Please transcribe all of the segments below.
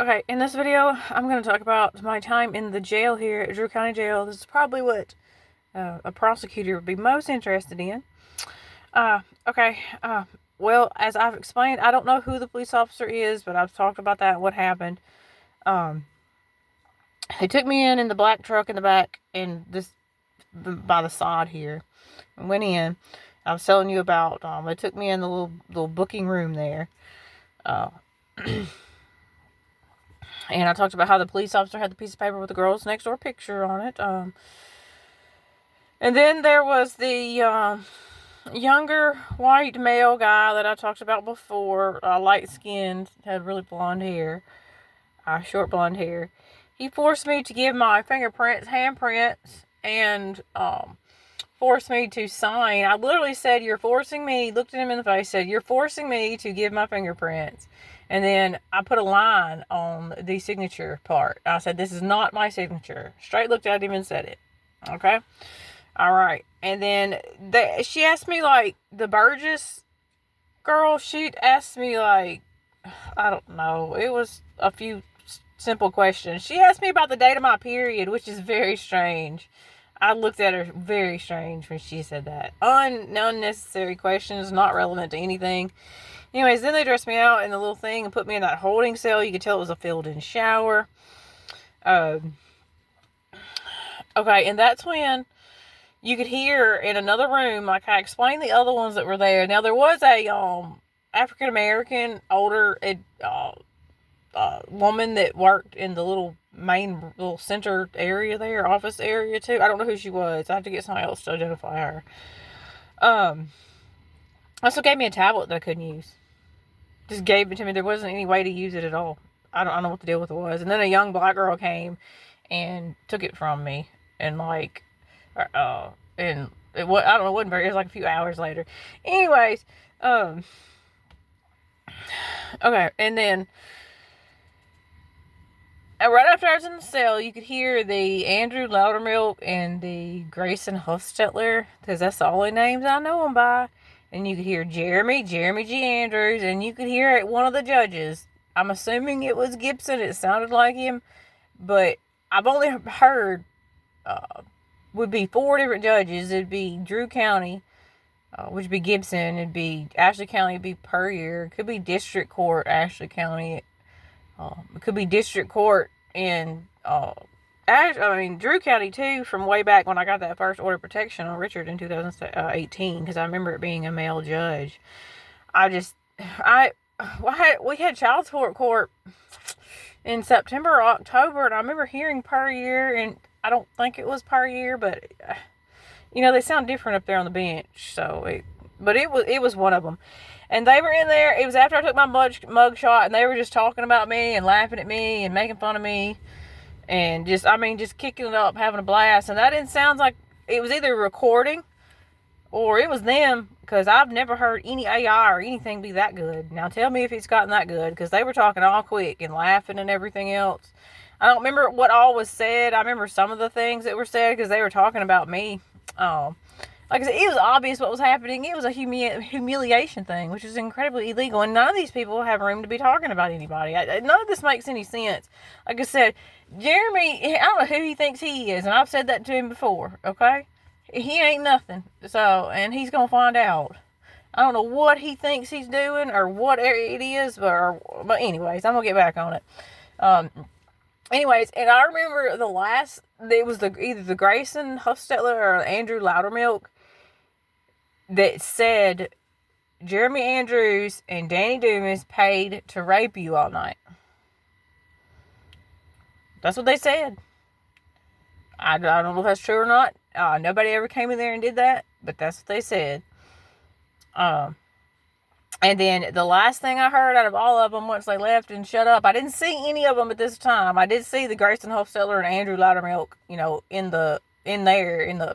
Okay, in this video, I'm going to talk about my time in the jail here at Drew County Jail. This is probably what a prosecutor would be most interested in. Okay, well, as I've explained, I don't know who the police officer is, but I've talked about that and what happened. They took me in the black truck in the back, and by the sod here. I went in. I was telling you about, they took me in the little booking room there. And I talked about how the police officer had the piece of paper with the girl's next door picture on it. And then there was the younger white male guy that I talked about before, light-skinned, had really blonde hair, short blonde hair. He forced me to give my fingerprints, handprints, and forced me to sign. I literally said, "You're forcing me," looked at him in the face, said, "You're forcing me to give my fingerprints." And then I put a line on the signature part. I said, "This is not my signature." Straight looked at him and said it. Okay? All right. And then she asked me, like, the Burgess girl, she asked me, like, I don't know. It was a few simple questions. She asked me about the date of my period, which is very strange. I looked at her very strange when she said that. Unnecessary questions, not relevant to anything. Anyways, then they dressed me out in the little thing and put me in that holding cell. You could tell it was a filled-in shower. Okay, and that's when you could hear in another room, like I explained the other ones that were there. Now, there was a African-American, older woman that worked in the little center area there, office area too. I don't know who she was. I had to get somebody else to identify her. Also gave me a tablet that I couldn't use. Just gave it to me. There wasn't any way to use it at all. I don't know what the deal with it was. And then a young black girl came and took it from me. And like, and it was, I don't know, it wasn't very, it was like a few hours later. Anyways, okay, and then right after I was in the cell, you could hear the Andrew Loudermilk and the Grayson Huffstetler, because that's the only names I know them by. And you could hear Jeremy G. Andrews, and you could hear one of the judges. I'm assuming it was Gibson. It sounded like him, but I've only heard would be 4 different judges. It'd be Drew County, which would be Gibson. It'd be Ashley County. It'd be Puryear. It could be District Court, Ashley County. It could be District Court in Drew County too, from way back when I got that first order of protection on Richard in 2018, because I remember it being a male judge. We had child support court in September or October, and I remember hearing Puryear, and I don't think it was Puryear, but they sound different up there on the bench. So, it was one of them. And they were in there. It was after I took my mug shot, and they were just talking about me and laughing at me and making fun of me. And just kicking it up, having a blast. And that didn't sound like it was either recording or it was them, because I've never heard any AI or anything be that good. Now tell me if it's gotten that good, because they were talking all quick and laughing and everything else. I don't remember what all was said. I remember some of the things that were said because they were talking about me. Like I said, it was obvious what was happening. It was a humiliation thing, which is incredibly illegal. And none of these people have room to be talking about anybody. None of this makes any sense. Like I said, Jeremy, I don't know who he thinks he is. And I've said that to him before, okay? He ain't nothing. So, and he's going to find out. I don't know what he thinks he's doing or what it is. But anyways, I'm going to get back on it. Anyways, and I remember it was either the Grayson Huffstetler or Andrew Loudermilk that said Jeremy Andrews and Danny Dumas paid to rape you all night. That's what they said. I don't know if that's true or not. Nobody ever came in there and did that, but that's what they said. And then the last thing I heard out of all of them once they left and shut up, I didn't see any of them at this time. I did see the Grayson Hofstetler and Andrew Loudermilk, in the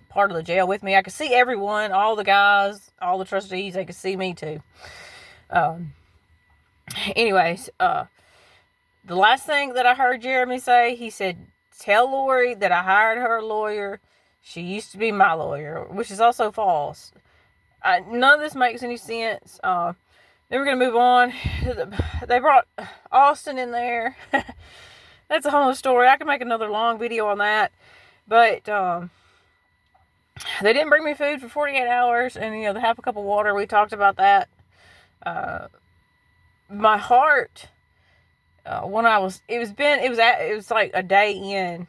part of the jail with me. I could see everyone, all the guys, all the trustees. They could see me too. Anyways, the last thing that I heard Jeremy say, he said, "Tell Lori that I hired her lawyer. She used to be my lawyer," which is also false. None of this makes any sense. Then we're going to move on. They brought Austin in there. That's a whole other story. I could make another long video on that. But they didn't bring me food for 48 hours. And, you know, the half a cup of water, we talked about that. My heart, when I was, it was like a day in.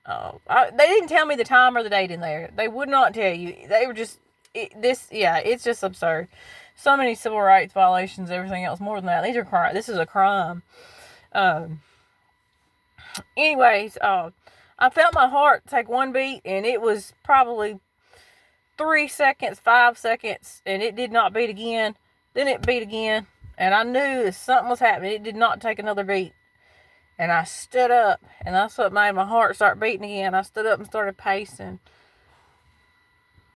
They didn't tell me the time or the date in there. They would not tell you. They were just, it's just absurd. So many civil rights violations, everything else. More than that, this is a crime. Anyways, I felt my heart take one beat, and it was probably 3 seconds, 5 seconds, and it did not beat again. Then it beat again, and I knew that something was happening. It did not take another beat. And I stood up, and that's what made my heart start beating again. I stood up and started pacing.